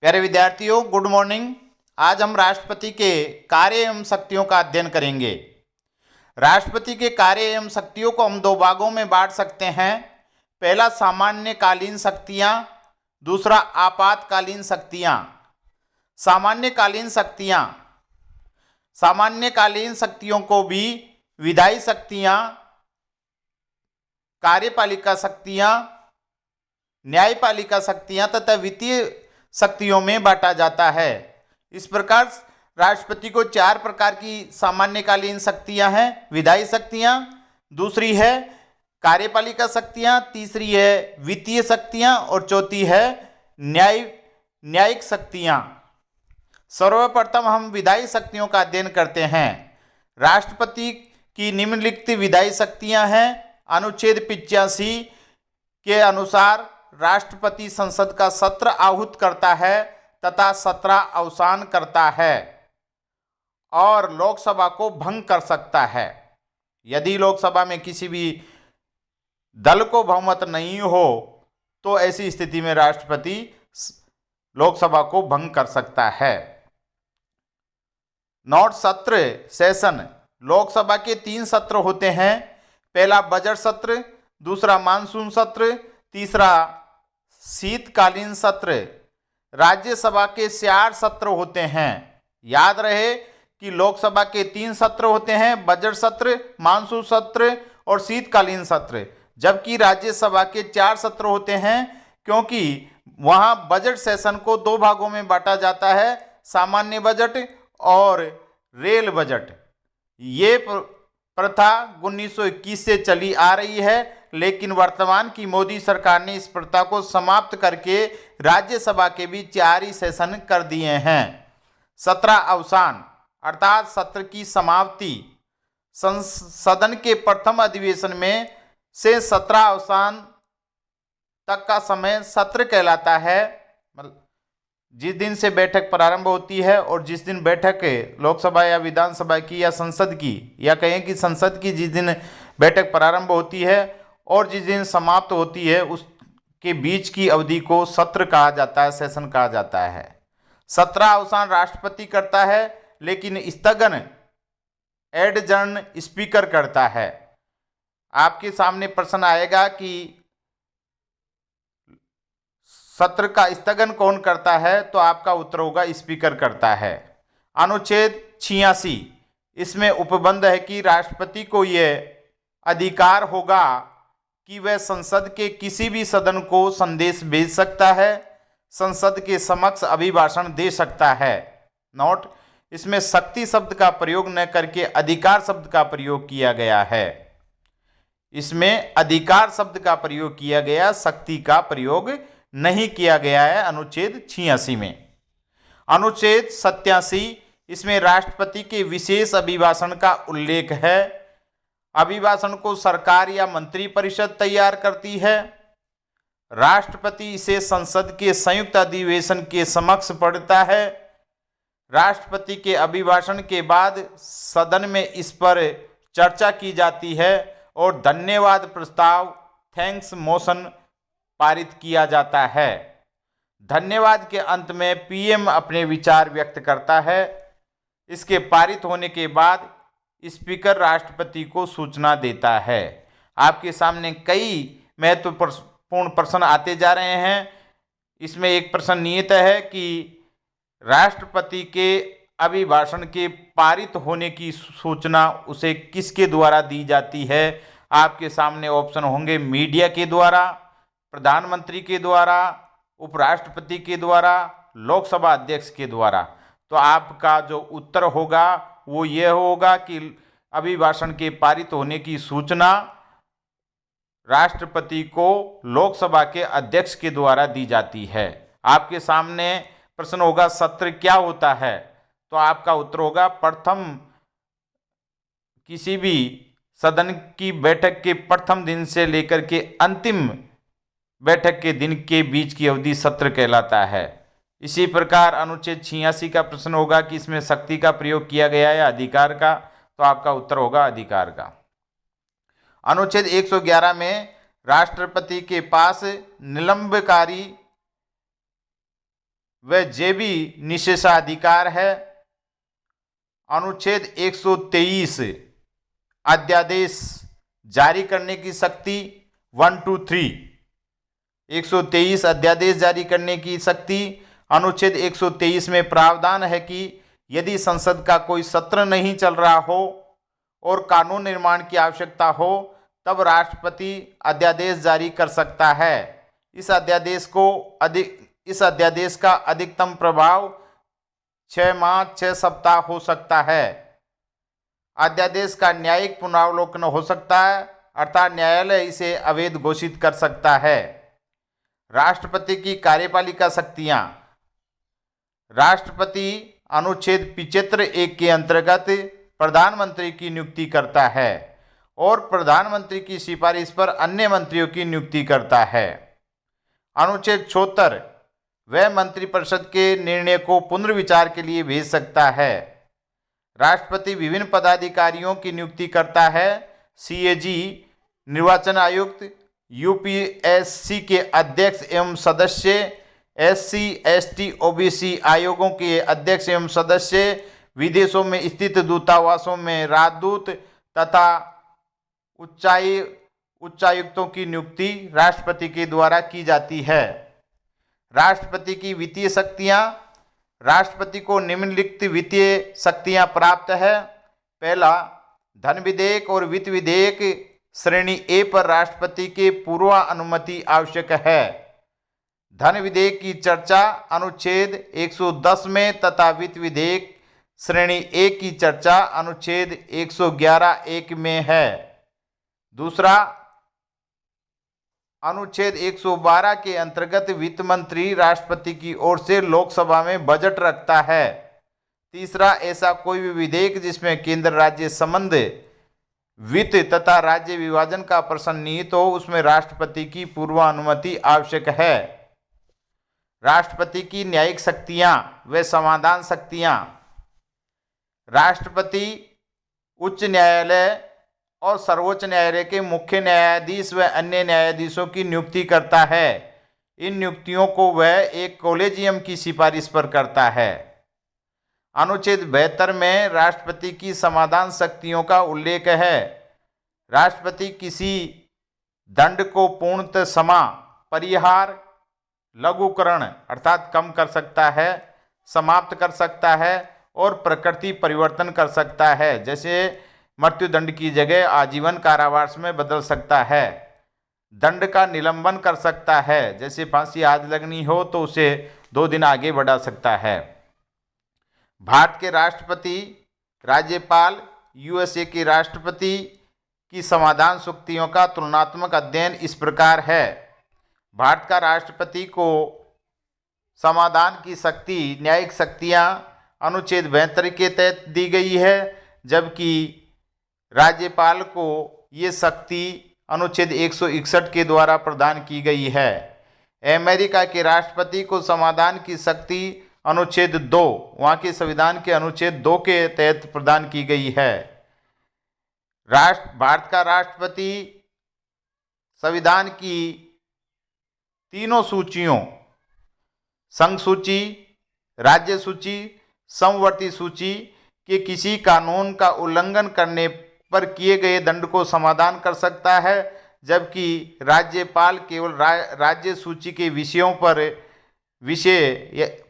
प्यारे विद्यार्थियों, good morning. आज हम राष्ट्रपति के कार्य एवं शक्तियों का अध्ययन करेंगे। राष्ट्रपति के कार्य एवं शक्तियों को हम दो भागों में बांट सकते हैं। पहला सामान्यकालीन शक्तियां, दूसरा आपातकालीन शक्तियां। सामान्यकालीन शक्तियां, सामान्यकालीन शक्तियों को भी विधायी शक्तियां, कार्यपालिका शक्तियां, न्यायपालिका शक्तियां तथा वित्तीय शक्तियों में बांटा जाता है। इस प्रकार राष्ट्रपति को चार प्रकार की सामान्यकालीन शक्तियां हैं। विधायी शक्तियां, दूसरी है कार्यपालिका शक्तियां, तीसरी है वित्तीय शक्तियां और चौथी है न्यायिक शक्तियां। सर्वप्रथम हम विधायी शक्तियों का अध्ययन करते हैं। राष्ट्रपति की निम्नलिखित विधायी शक्तियां हैं। अनुच्छेद 85 के अनुसार राष्ट्रपति संसद का सत्र आहूत करता है तथा सत्र अवसान करता है और लोकसभा को भंग कर सकता है। यदि लोकसभा में किसी भी दल को बहुमत नहीं हो तो ऐसी स्थिति में राष्ट्रपति लोकसभा को भंग कर सकता है। नोट सत्र सेशन। लोकसभा के 3 सत्र होते हैं। पहला बजट सत्र, दूसरा मानसून सत्र, तीसरा शीतकालीन सत्र। राज्यसभा के 4 सत्र होते हैं। याद रहे कि लोकसभा के 3 सत्र होते हैं, बजट सत्र, मानसून सत्र और शीतकालीन सत्र, जबकि राज्यसभा के 4 सत्र होते हैं, क्योंकि वहां बजट सेशन को 2 भागों में बांटा जाता है, सामान्य बजट और रेल बजट। ये प्रथा 1921 से चली आ रही है, लेकिन वर्तमान की मोदी सरकार ने इस प्रथा को समाप्त करके राज्यसभा के भी 4 ही सेशन कर दिए हैं। सत्र अवसान अर्थात सत्र की समाप्ति। सदन के प्रथम अधिवेशन में से सत्र अवसान तक का समय सत्र कहलाता है। जिस दिन से बैठक प्रारंभ होती है और जिस दिन बैठक लोकसभा या विधानसभा की या संसद की, या कहें कि संसद की जिस दिन बैठक प्रारंभ होती है और जिस दिन समाप्त होती है, उसके बीच की अवधि को सत्र कहा जाता है, सेशन कहा जाता है। सत्र अवसान राष्ट्रपति करता है, लेकिन स्थगन एडजर्न स्पीकर करता है। आपके सामने प्रश्न आएगा कि सत्र का स्थगन कौन करता है, तो आपका उत्तर होगा स्पीकर करता है। अनुच्छेद 86, इसमें उपबंध है कि राष्ट्रपति को यह अधिकार होगा कि वह संसद के किसी भी सदन को संदेश भेज सकता है, संसद के समक्ष अभिभाषण दे सकता है। नोट, इसमें शक्ति शब्द का प्रयोग न करके अधिकार शब्द का प्रयोग किया गया है। इसमें अधिकार शब्द का प्रयोग किया गया, शक्ति का प्रयोग नहीं किया गया है अनुच्छेद 86 में। अनुच्छेद 87, इसमें राष्ट्रपति के विशेष अभिभाषण का उल्लेख है। अभिभाषण को सरकार या मंत्रिपरिषद तैयार करती है। राष्ट्रपति इसे संसद के संयुक्त अधिवेशन के समक्ष पढ़ता है। राष्ट्रपति के अभिभाषण के बाद सदन में इस पर चर्चा की जाती है और धन्यवाद प्रस्ताव, थैंक्स मोशन पारित किया जाता है। धन्यवाद के अंत में पीएम अपने विचार व्यक्त करता है। इसके पारित होने के बाद स्पीकर राष्ट्रपति को सूचना देता है। आपके सामने कई महत्वपूर्ण प्रश्न आते जा रहे हैं। इसमें एक प्रश्न नियत है कि राष्ट्रपति के अभिभाषण के पारित होने की सूचना उसे किसके द्वारा दी जाती है। आपके सामने ऑप्शन होंगे मीडिया के द्वारा, प्रधानमंत्री के द्वारा, उपराष्ट्रपति के द्वारा, लोकसभा अध्यक्ष के द्वारा। तो आपका जो उत्तर होगा वो ये होगा कि अभिभाषण के पारित होने की सूचना राष्ट्रपति को लोकसभा के अध्यक्ष के द्वारा दी जाती है। आपके सामने प्रश्न होगा सत्र क्या होता है, तो आपका उत्तर होगा प्रथम, किसी भी सदन की बैठक के प्रथम दिन से लेकर के अंतिम बैठक के दिन के बीच की अवधि सत्र कहलाता है। इसी प्रकार अनुच्छेद 86 का प्रश्न होगा कि इसमें शक्ति का प्रयोग किया गया है अधिकार का, तो आपका उत्तर होगा अधिकार का। अनुच्छेद 111 में राष्ट्रपति के पास निलंबकारी वह जे भी निषेधाधिकार है। अनुच्छेद 123 अध्यादेश जारी करने की शक्ति 1 2 3 123 अध्यादेश जारी करने की शक्ति। अनुच्छेद 123 में प्रावधान है कि यदि संसद का कोई सत्र नहीं चल रहा हो और कानून निर्माण की आवश्यकता हो तब राष्ट्रपति अध्यादेश जारी कर सकता है। इस अध्यादेश का अधिकतम प्रभाव 6 माह 6 सप्ताह हो सकता है। अध्यादेश का न्यायिक पुनरावलोकन हो सकता है, अर्थात न्यायालय इसे अवैध घोषित कर सकता है। राष्ट्रपति की कार्यपालिका शक्तियां। राष्ट्रपति अनुच्छेद 75(1) के अंतर्गत प्रधानमंत्री की नियुक्ति करता है और प्रधानमंत्री की सिफारिश पर अन्य मंत्रियों की नियुक्ति करता है। अनुच्छेद 76 वह मंत्रिपरिषद के निर्णय को पुनर्विचार के लिए भेज सकता है। राष्ट्रपति विभिन्न पदाधिकारियों की नियुक्ति करता है। सीएजी, निर्वाचन आयुक्त, यूपीएससी के अध्यक्ष एवं सदस्य, एससी, एसटी, ओबीसी आयोगों के अध्यक्ष एवं सदस्य, विदेशों में स्थित दूतावासों में राजदूत तथा उच्चायुक्तों की नियुक्ति राष्ट्रपति के द्वारा की जाती है। राष्ट्रपति की वित्तीय शक्तियां। राष्ट्रपति को निम्नलिखित वित्तीय शक्तियां प्राप्त है। पहला, धन विधेयक और वित्त विधेयक श्रेणी ए पर राष्ट्रपति के पूर्वानुमति आवश्यक है। धन विधेयक की चर्चा अनुच्छेद 110 में तथा वित्त विधेयक श्रेणी ए की चर्चा अनुच्छेद 111(1) में है। दूसरा, अनुच्छेद 112 के अंतर्गत वित्त मंत्री राष्ट्रपति की ओर से लोकसभा में बजट रखता है। तीसरा, ऐसा कोई भी विधेयक जिसमें केंद्र राज्य संबंध, वित्त तथा राज्य विभाजन का प्रश्न निहित हो उसमें राष्ट्रपति की पूर्वानुमति आवश्यक है। राष्ट्रपति की न्यायिक शक्तियां व समाधान शक्तियां। राष्ट्रपति उच्च न्यायालय और सर्वोच्च न्यायालय के मुख्य न्यायाधीश व अन्य न्यायाधीशों की नियुक्ति करता है। इन नियुक्तियों को वह एक कॉलेजियम की सिफारिश पर करता है। अनुच्छेद 72 में राष्ट्रपति की समाधान शक्तियों का उल्लेख है। राष्ट्रपति किसी दंड को पूर्णतः क्षमा, परिहार, लघुकरण अर्थात कम कर सकता है, समाप्त कर सकता है और प्रकृति परिवर्तन कर सकता है। जैसे मृत्युदंड की जगह आजीवन कारावास में बदल सकता है। दंड का निलंबन कर सकता है, जैसे फांसी आज लगनी हो तो उसे 2 दिन आगे बढ़ा सकता है। भारत के राष्ट्रपति, राज्यपाल, यूएसए के राष्ट्रपति की समाधान शक्तियों का तुलनात्मक अध्ययन इस प्रकार है। भारत का राष्ट्रपति को समाधान की शक्ति, न्यायिक शक्तियां अनुच्छेद 72 के तहत दी गई है, जबकि राज्यपाल को ये शक्ति अनुच्छेद 161 के द्वारा प्रदान की गई है। अमेरिका के राष्ट्रपति को समाधान की शक्ति अनुच्छेद 2 वहाँ के संविधान के अनुच्छेद 2 के तहत प्रदान की गई है। भारत का राष्ट्रपति संविधान की तीनों सूचियों, संघ सूची, राज्य सूची, समवर्ती सूची के किसी कानून का उल्लंघन करने पर किए गए दंड को समाधान कर सकता है, जबकि राज्यपाल केवल राज्य सूची के विषय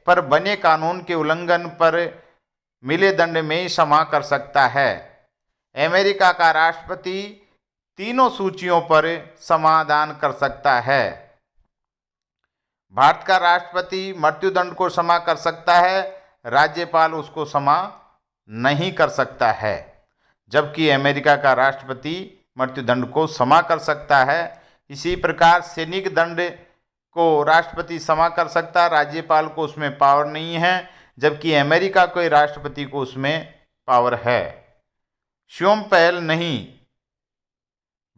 पर बने कानून के उल्लंघन पर मिले दंड में क्षमा कर सकता है। अमेरिका का राष्ट्रपति तीनों सूचियों पर समाधान कर सकता है। भारत का राष्ट्रपति मृत्युदंड को क्षमा कर सकता है, राज्यपाल उसको क्षमा नहीं कर सकता है, जबकि अमेरिका का राष्ट्रपति मृत्युदंड को क्षमा कर सकता है। इसी प्रकार सैनिक दंड को राष्ट्रपति क्षमा कर सकता है, राज्यपाल को उसमें पावर नहीं है, जबकि अमेरिका के राष्ट्रपति को उसमें पावर है। स्वयं पहल नहीं।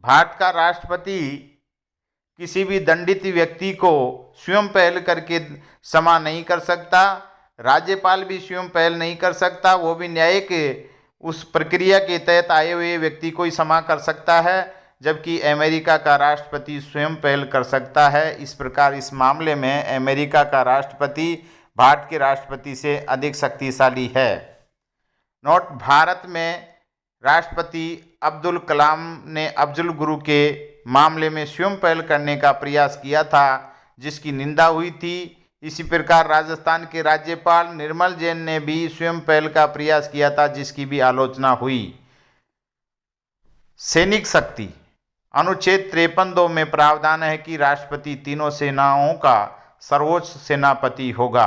भारत का राष्ट्रपति किसी भी दंडित व्यक्ति को स्वयं पहल करके क्षमा नहीं कर सकता, राज्यपाल भी स्वयं पहल नहीं कर सकता, वो भी न्यायिक उस प्रक्रिया के तहत आए हुए व्यक्ति को ही क्षमा कर सकता है, जबकि अमेरिका का राष्ट्रपति स्वयं पहल कर सकता है। इस प्रकार इस मामले में अमेरिका का राष्ट्रपति भारत के राष्ट्रपति से अधिक शक्तिशाली है। नोट: भारत में राष्ट्रपति अब्दुल कलाम ने अफजल गुरु के मामले में स्वयं पहल करने का प्रयास किया था, जिसकी निंदा हुई थी। इसी प्रकार राजस्थान के राज्यपाल निर्मल जैन ने भी स्वयं पहल का प्रयास किया था, जिसकी भी आलोचना हुई। सैनिक शक्ति: अनुच्छेद 53(2) में प्रावधान है कि राष्ट्रपति तीनों सेनाओं का सर्वोच्च सेनापति होगा।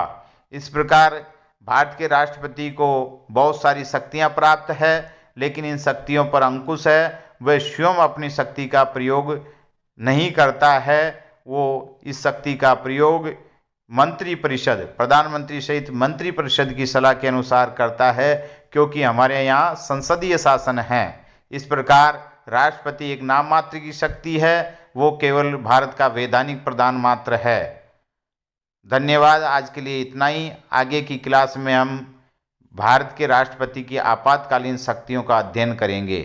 इस प्रकार भारत के राष्ट्रपति को बहुत सारी शक्तियां प्राप्त है, लेकिन इन शक्तियों पर अंकुश है। वह स्वयं अपनी शक्ति का प्रयोग नहीं करता है, वो इस शक्ति का प्रयोग मंत्रिपरिषद, प्रधानमंत्री सहित मंत्रिपरिषद की सलाह के अनुसार करता है, क्योंकि हमारे यहाँ संसदीय शासन है। इस प्रकार राष्ट्रपति एक नाम मात्र की शक्ति है, वो केवल भारत का वैधानिक प्रधान मात्र है। धन्यवाद। आज के लिए इतना ही। आगे की क्लास में हम भारत के राष्ट्रपति की आपातकालीन शक्तियों का अध्ययन करेंगे।